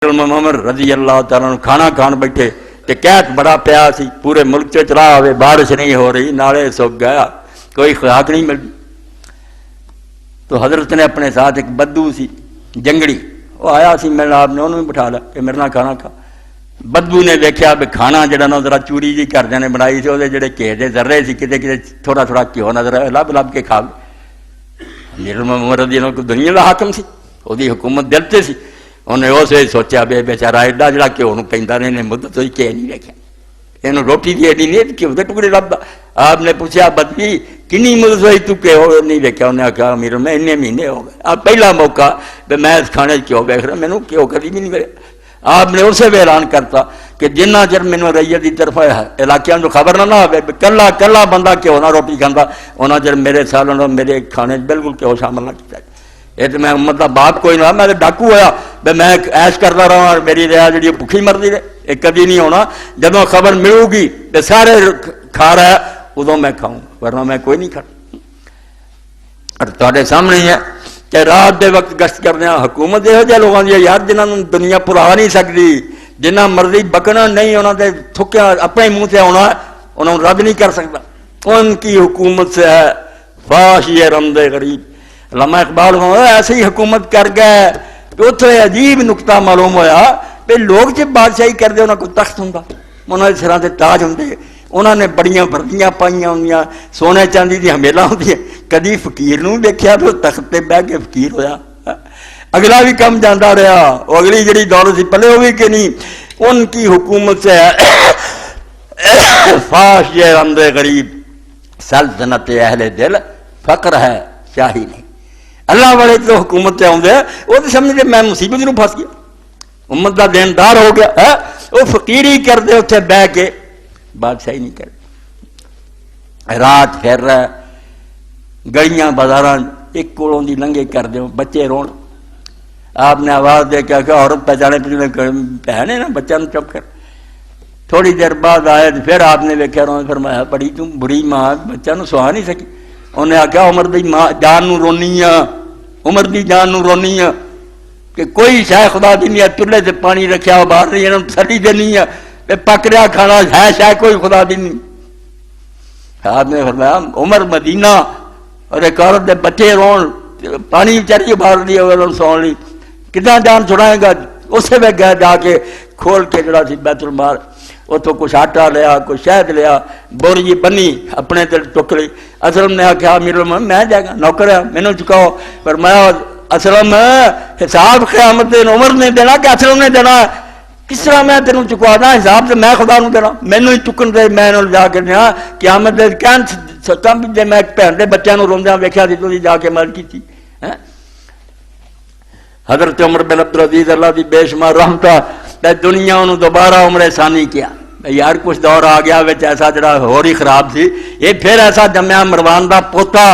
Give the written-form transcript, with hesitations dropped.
عمر رضی اللہ تعالیٰ عنہ کھانا کھان بیٹھے کہ قحط بڑا پیا سی، پورے ملک سے چلا ہوئے، بارش نہیں ہو رہی، نالے سوکھ گیا، کوئی خوراک نہیں ملتی. تو حضرت نے اپنے ساتھ ایک بدو سی جنگڑی، وہ آیا سی میرے آپ نے انہوں بھی بٹھا لیا کہ میرے نال کھانا کھا. بدو نے دیکھا بھی کھانا جڑا نا ذرا چوری جی گھر نے بنائی سی، وہ جڑے گھے دے ذرے سی کتے کتے تھوڑا تھوڑا گھیو نظر آیا، لب لب کے کھا لے. امیر عمر رضی اللہ کو دنیا کا حاکم سی، وہ حکومت دل تے سی. انہیں اس ویسے سوچا بے بیچارا ایڈا جڑا گھیو نو پیندا نے مدت ہوئی کہ نہیں ویکھیا، یہ روٹی دی ایڈی نہیں گھیو دے ٹکڑے لبدا. آپ نے پوچھا بدوی کنی مدت ہوئی تو گھیو نہیں ویکھیا؟ انہیں آخیا امیر میں اتنے مہینے ہو گئے، آپ پہلا موقع بھی میں اس کھانے گھیو ویکھ رہا، مینوں گھیو کبھی بھی نہیں ملے. آپ نے اسے بھی اعلان کرتا کہ جنہ چر مینوں رعیت کی طرف علاقوں جو خبر نہ ہوئے کلا کلا بندہ گھیو نہ روٹی کھانا، انہاں چر میرے سالوں میرے کھانے بالکل گھیو شامل نہ کیا. یہ تو میں امت کا باپ کوئی نہ، میں ڈاکو ہوا بھی میں ایش کرتا رہا، میری ریا جی بھوکی مرضی رہے، یہ کبھی نہیں ہونا. جب خبر ملو گی کہ سارے کھا رہا ہے ادو میں کھاؤں، ورنہ میں کوئی نہیں کھا. اور تھوڑے سامنے ہی ہے کہ رات دے وقت گشت کرنے حکومت یہو جہے لوگوں کی یار جنہوں نے دنیا پلا نہیں سکتی، جنہ مرضی بکنا نہیں، انہوں نے تھکیا اپنے منہ سے آنا، انہوں نے رد نہیں کر سکتا. ان کی حکومت سے ہے فاش یہ رمد غریب. علامہ اقبال ایسی حکومت کر گئے کہ اتنے عجیب نقطہ معلوم ہوا کہ لوگ جب بادشاہی کرتے انہوں کو تخت ہوں، انہوں نے سراں دے تاج ہوں، انہوں نے بڑیاں وردیاں پائیاں ہوں، سونے چاندی دی حمیلاں ہوندیاں. کدی فقیر نوں دیکھیا تو تخت پہ بہ کے فقیر ہویا. اگلا بھی کم جانا رہا، وہ اگلی جڑی دولت سی پلے ہوئی کہ نہیں. ان کی حکومت سے فاش یہ رمد غریب، سلطنت اہل دل فقر ہے شاہی نہیں. اللہ والے تو حکومت سے آدھے وہ تو سمجھتے میں مصیبت نوں پھس گیا، امت کا دیندار ہو گیا ہے، وہ فقیری کرتے اتنے بہ کے بادشاہی نہیں کرتے. رات پھر رہا گلیاں بازار ایک کولوں دی لنگے کر دو، بچے رون. آپ نے آواز دے کے آخیا عورت پہچانے بہن ہے نا، بچہ نو چپ کر. تھوڑی دیر بعد آئے پھر آپ نے ویکیا رونا، فرمایا بڑی تم بری ماں، بچہ نو سوا نہیں سکی. انہیں آخیا عمر دی ماں جان نو رونی ہاں، عمر دی جان نو رونی ہاں کہ کوئی شاہ خدا دی نہیں ہے، چولہے سے پانی رکھیا ہو باہر نہیں، انہوں تھلی دینی ہے، پک رہا کھانا ہے شاہ کوئی خدا دی نہیں. آپ نے فرمایا عمر مدینہ اور ایک عورت دے بچے رون، پانی چاہیے باہر دی اگر سو لی، کتنا جان چھڑائے گا. اسے میں گئے جا کے کھول کے جڑا سی بیت المال، اتوں کچھ آٹا لیا، کچھ شہد لیا، بوری بنی اپنے دل چک لی. اسلم نے آخیا میرے میں جائے گا نوکر ہے مینوں چکاؤ. پر میں اسلم حساب قیامت دن عمر نے دینا کہ اسلم نے دینا؟ کس طرح میں تینوں چکوا دا حساب سے میں خدا نوں دینا؟ مینوں ہی چکن دے، میں جا کے دیا قیامت دن کہن سچا بھی جی میں ایک بھن دے بچوں کو روندیا ویکھیا سی تو جا کے مدد کی. حضرت عمر بن عبدالعزیز اللہ دی بے شمار رحمت دنیا انہوں دوبارہ عمر ثانی کیا. یار کچھ دور آ گیا ایسا جڑا ہور ہی خراب سی، یہ پھر ایسا جمیا مروان دا پوتا